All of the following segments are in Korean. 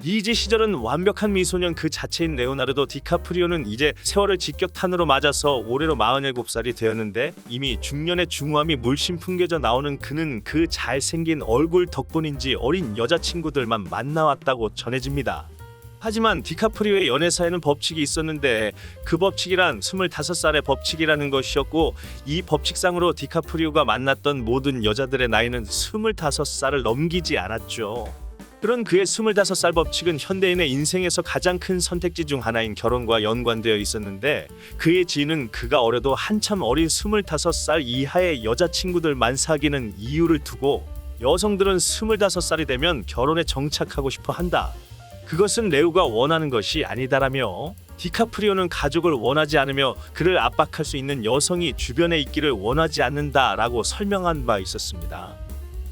리즈 시절은 완벽한 미소년 그 자체인 레오나르도 디카프리오는 이제 세월을 직격탄으로 맞아서 올해로 47살이 되었는데 이미 중년의 중후함이 물씬 풍겨져 나오는 그는 그 잘생긴 얼굴 덕분인지 어린 여자친구들만 만나왔다고 전해집니다. 하지만 디카프리오의 연애사에는 법칙이 있었는데 그 법칙이란 25살의 법칙이라는 것이었고, 이 법칙상으로 디카프리오가 만났던 모든 여자들의 나이는 25살을 넘기지 않았죠. 그런 그의 25살 법칙은 현대인의 인생에서 가장 큰 선택지 중 하나인 결혼과 연관되어 있었는데, 그의 지인은 그가 어려도 한참 어린 25살 이하의 여자친구들만 사귀는 이유를 두고 여성들은 25살이 되면 결혼에 정착하고 싶어 한다, 그것은 레오가 원하는 것이 아니다라며, 디카프리오는 가족을 원하지 않으며 그를 압박할 수 있는 여성이 주변에 있기를 원하지 않는다라고 설명한 바 있었습니다.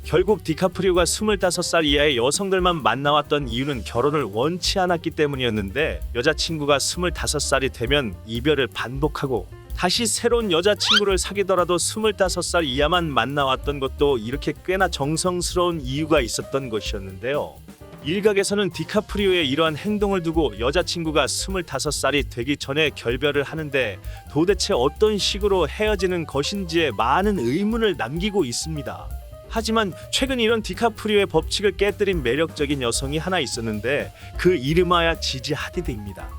결국 디카프리오가 25살 이하의 여성들만 만나왔던 이유는 결혼을 원치 않았기 때문이었는데, 여자친구가 25살이 되면 이별을 반복하고 다시 새로운 여자친구를 사귀더라도 25살 이하만 만나왔던 것도 이렇게 꽤나 정성스러운 이유가 있었던 것이었는데요. 일각에서는 디카프리오의 이러한 행동을 두고 여자친구가 25살이 되기 전에 결별을 하는데 도대체 어떤 식으로 헤어지는 것인지에 많은 의문을 남기고 있습니다. 하지만 최근 이런 디카프리오의 법칙을 깨뜨린 매력적인 여성이 하나 있었는데, 그 이름하여 지지 하디드입니다.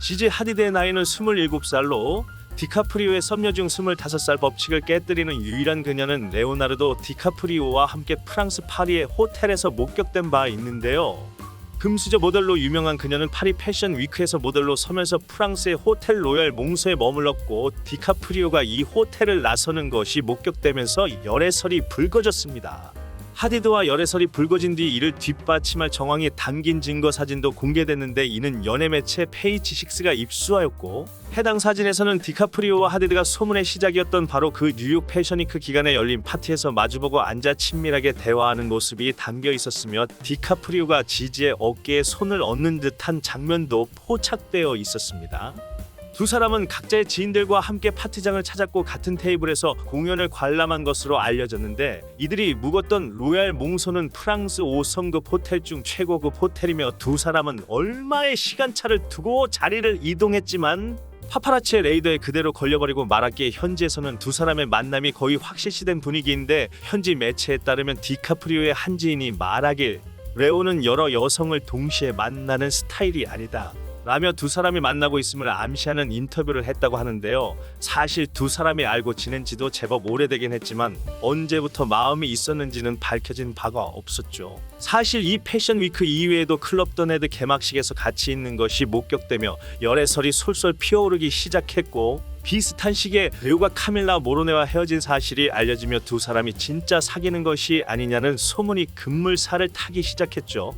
지지 하디드의 나이는 27살로 디카프리오의 섭녀 중 25살 법칙을 깨뜨리는 유일한 그녀는 레오나르도 디카프리오와 함께 프랑스 파리의 호텔에서 목격된 바 있는데요. 금수저 모델로 유명한 그녀는 파리 패션 위크에서 모델로 서면서 프랑스의 호텔 로얄 몽소에 머물렀고, 디카프리오가 이 호텔을 나서는 것이 목격되면서 열애설이 불거졌습니다. 하디드와 열애설이 불거진 뒤 이를 뒷받침할 정황이 담긴 증거 사진도 공개됐는데, 이는 연예 매체 페이지6가 입수하였고, 해당 사진에서는 디카프리오와 하디드가 소문의 시작이었던 바로 그 뉴욕 패션위크 기간에 열린 파티에서 마주보고 앉아 친밀하게 대화하는 모습이 담겨 있었으며, 디카프리오가 지지의 어깨에 손을 얹는 듯한 장면도 포착되어 있었습니다. 두 사람은 각자의 지인들과 함께 파티장을 찾았고 같은 테이블에서 공연을 관람한 것으로 알려졌는데, 이들이 묵었던 로얄 몽소는 프랑스 5성급 호텔 중 최고급 호텔이며, 두 사람은 얼마의 시간차를 두고 자리를 이동했지만 파파라치의 레이더에 그대로 걸려버리고 말았기에 현지에서는 두 사람의 만남이 거의 확실시된 분위기인데, 현지 매체에 따르면 디카프리오의 한 지인이 말하길 레오는 여러 여성을 동시에 만나는 스타일이 아니다 라며 두 사람이 만나고 있음을 암시하는 인터뷰를 했다고 하는데요. 사실 두 사람이 알고 지낸 지도 제법 오래되긴 했지만 언제부터 마음이 있었는지는 밝혀진 바가 없었죠. 사실 이 패션 위크 이외에도 클럽 더 네드 개막식에서 같이 있는 것이 목격되며 열애설이 솔솔 피어오르기 시작했고, 비슷한 시기에 레오가 카밀라 모로네와 헤어진 사실이 알려지며 두 사람이 진짜 사귀는 것이 아니냐는 소문이 급물살을 타기 시작했죠.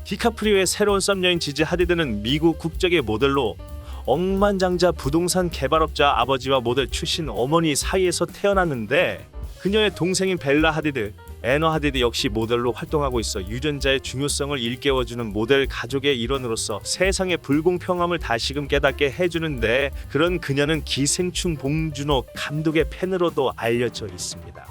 디카프리오의 새로운 썸녀인 지지 하디드는 미국 국적의 모델로 억만장자 부동산 개발업자 아버지와 모델 출신 어머니 사이에서 태어났는데, 그녀의 동생인 벨라 하디드, 애너 하디드 역시 모델로 활동하고 있어 유전자의 중요성을 일깨워주는 모델 가족의 일원으로서 세상의 불공평함을 다시금 깨닫게 해주는데, 그런 그녀는 기생충 봉준호 감독의 팬으로도 알려져 있습니다.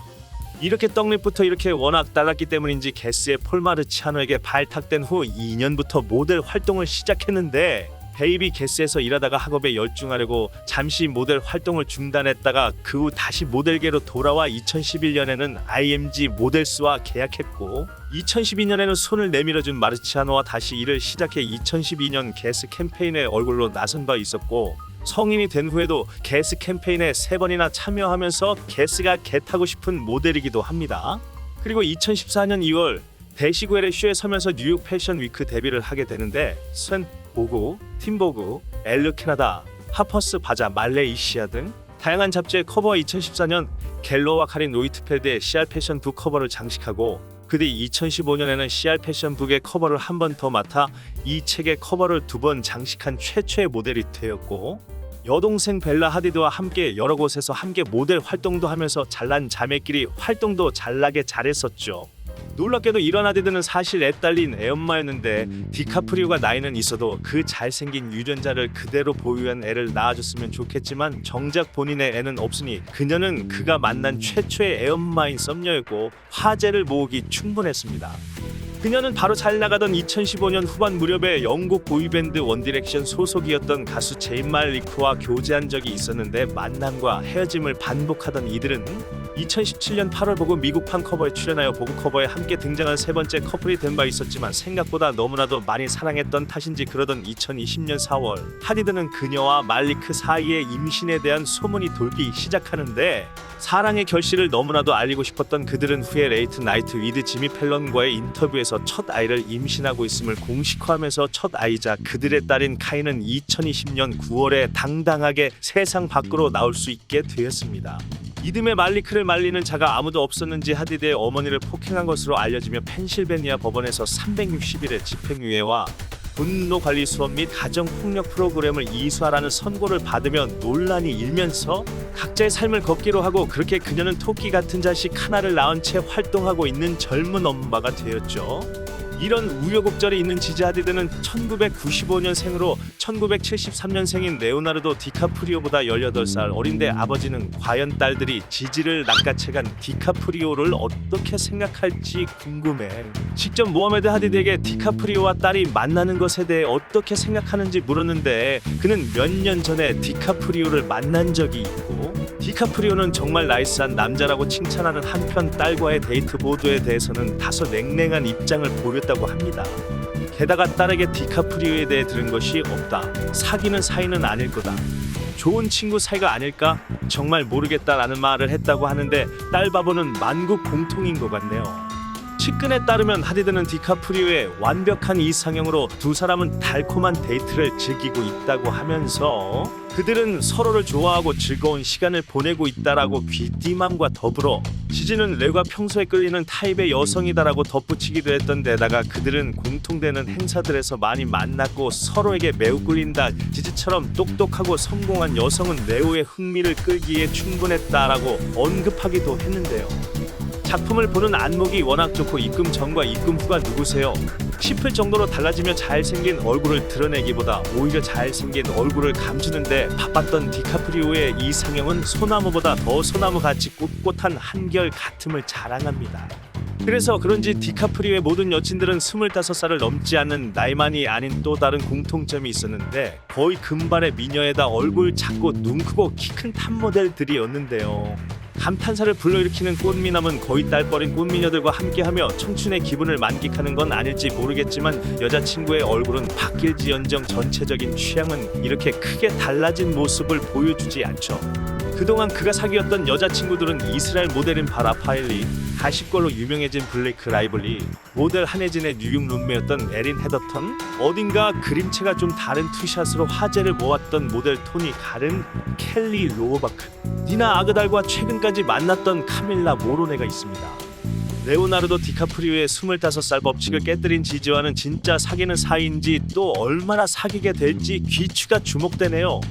이렇게 떡잎부터 이렇게 워낙 달랐기 때문인지 게스의 폴 마르치아노에게 발탁된 후 2년부터 모델 활동을 시작했는데, 베이비 게스에서 일하다가 학업에 열중하려고 잠시 모델 활동을 중단했다가 그 후 다시 모델계로 돌아와 2011년에는 IMG 모델스와 계약했고, 2012년에는 손을 내밀어준 마르치아노와 다시 일을 시작해 2012년 게스 캠페인에 얼굴로 나선 바 있었고, 성인이 된 후에도 게스 캠페인에 3번이나 참여하면서 게스가 겟하고 싶은 모델이기도 합니다. 그리고 2014년 2월 대시구엘의 쇼에 서면서 뉴욕 패션 위크 데뷔를 하게 되는데, 스웬 보그, 팀보그, 엘르 캐나다, 하퍼스 바자 말레이시아 등 다양한 잡지의 커버와 2014년 갤러와 카린 로이트펠드의 CR 패션 북 커버를 장식하고, 그 뒤 2015년에는 CR 패션 북의 커버를 한 번 더 맡아 이 책의 커버를 2번 장식한 최초의 모델이 되었고, 여동생 벨라 하디드와 함께 여러 곳에서 함께 모델 활동도 하면서 잘난 자매끼리 활동도 잘나게 잘했었죠. 놀랍게도 이런 하디드는 사실 애 딸린 애엄마였는데, 디카프리오가 나이는 있어도 그 잘생긴 유전자를 그대로 보유한 애를 낳아줬으면 좋겠지만 정작 본인의 애는 없으니 그녀는 그가 만난 최초의 애엄마인 썸녀였고 화제를 모으기 충분했습니다. 그녀는 바로 잘 나가던 2015년 후반 무렵에 영국 보이밴드 원디렉션 소속이었던 가수 제인 말리크와 교제한 적이 있었는데 만남과 헤어짐을 반복하던 이들은 2017년 8월 보고 미국판 커버에 출연하여 보고 커버에 함께 등장한 세 번째 커플이 된 바 있었지만 생각보다 너무나도 많이 사랑했던 탓인지 그러던 2020년 4월 하디드는 그녀와 말리크 사이에 임신에 대한 소문이 돌기 시작하는데 사랑의 결실을 너무나도 알리고 싶었던 그들은 후에 레이트 나이트 위드 지미 펠런과의 인터뷰에서 첫 아이를 임신하고 있음을 공식화하면서 첫 아이자 그들의 딸인 카이는 2020년 9월에 당당하게 세상 밖으로 나올 수 있게 되었습니다. 이듬해 말리크를 말리는 자가 아무도 없었는지 하디드의 어머니를 폭행한 것으로 알려지며 펜실베니아 법원에서 360일의 집행유예와 분노관리 수업 및 가정폭력 프로그램을 이수하라는 선고를 받으며 논란이 일면서 각자의 삶을 걷기로 하고 그렇게 그녀는 토끼 같은 자식 하나를 낳은 채 활동하고 있는 젊은 엄마가 되었죠. 이런 우여곡절이 있는 지지 하디드는 1995년생으로 1973년생인 레오나르도 디카프리오보다 18살 어린데 아버지는 과연 딸들이 지지를 낚아채간 디카프리오를 어떻게 생각할지 궁금해. 직접 모하메드 하디드에게 디카프리오와 딸이 만나는 것에 대해 어떻게 생각하는지 물었는데 그는 몇 년 전에 디카프리오를 만난 적이 있고 디카프리오는 정말 나이스한 남자라고 칭찬하는 한편 딸과의 데이트 보도에 대해서는 다소 냉랭한 입장을 보였다고 합니다. 게다가 딸에게 디카프리오에 대해 들은 것이 없다. 사귀는 사이는 아닐 거다. 좋은 친구 사이가 아닐까? 정말 모르겠다라는 말을 했다고 하는데 딸 바보는 만국 공통인 것 같네요. 측근에 따르면 하디드는 디카프리오의 완벽한 이상형으로 두 사람은 달콤한 데이트를 즐기고 있다고 하면서 그들은 서로를 좋아하고 즐거운 시간을 보내고 있다라고 귀띠맘과 더불어 지지는 레가 평소에 끌리는 타입의 여성이다라고 덧붙이기도 했던 데다가 그들은 공통되는 행사들에서 많이 만났고 서로에게 매우 끌린다. 지지처럼 똑똑하고 성공한 여성은 레오의 흥미를 끌기에 충분했다라고 언급하기도 했는데요. 작품을 보는 안목이 워낙 좋고 입금 전과 입금 후가 누구세요? 싶을 정도로 달라지며 잘생긴 얼굴을 드러내기보다 오히려 잘생긴 얼굴을 감추는데 바빴던 디카프리오의 이상형은 소나무보다 더 소나무같이 꼿꼿한 한결 같음을 자랑합니다. 그래서 그런지 디카프리오의 모든 여친들은 25살을 넘지 않는 나이만이 아닌 또 다른 공통점이 있었는데 거의 금발의 미녀에다 얼굴 작고 눈 크고 키 큰 탑모델들이었는데요. 감탄사를 불러일으키는 꽃미남은 거의 딸버린 꽃미녀들과 함께하며 청춘의 기분을 만끽하는 건 아닐지 모르겠지만 여자친구의 얼굴은 바뀔지언정 전체적인 취향은 이렇게 크게 달라진 모습을 보여주지 않죠. 그동안 그가 사귀었던 여자친구들은 이스라엘 모델인 바라 파일리, 가십걸로 유명해진 블레이크 라이블리, 모델 한혜진의 뉴욕 룸메였던 에린 헤더턴, 어딘가 그림체가 좀 다른 투샷으로 화제를 모았던 모델 토니 가른, 켈리 로어바크, 니나 아그달과 최근까지 만났던 카밀라 모로네가 있습니다. 레오나르도 디카프리오의 25살 법칙을 깨뜨린 지지와는 진짜 사귀는 사이인지 또 얼마나 사귀게 될지 귀추가 주목되네요.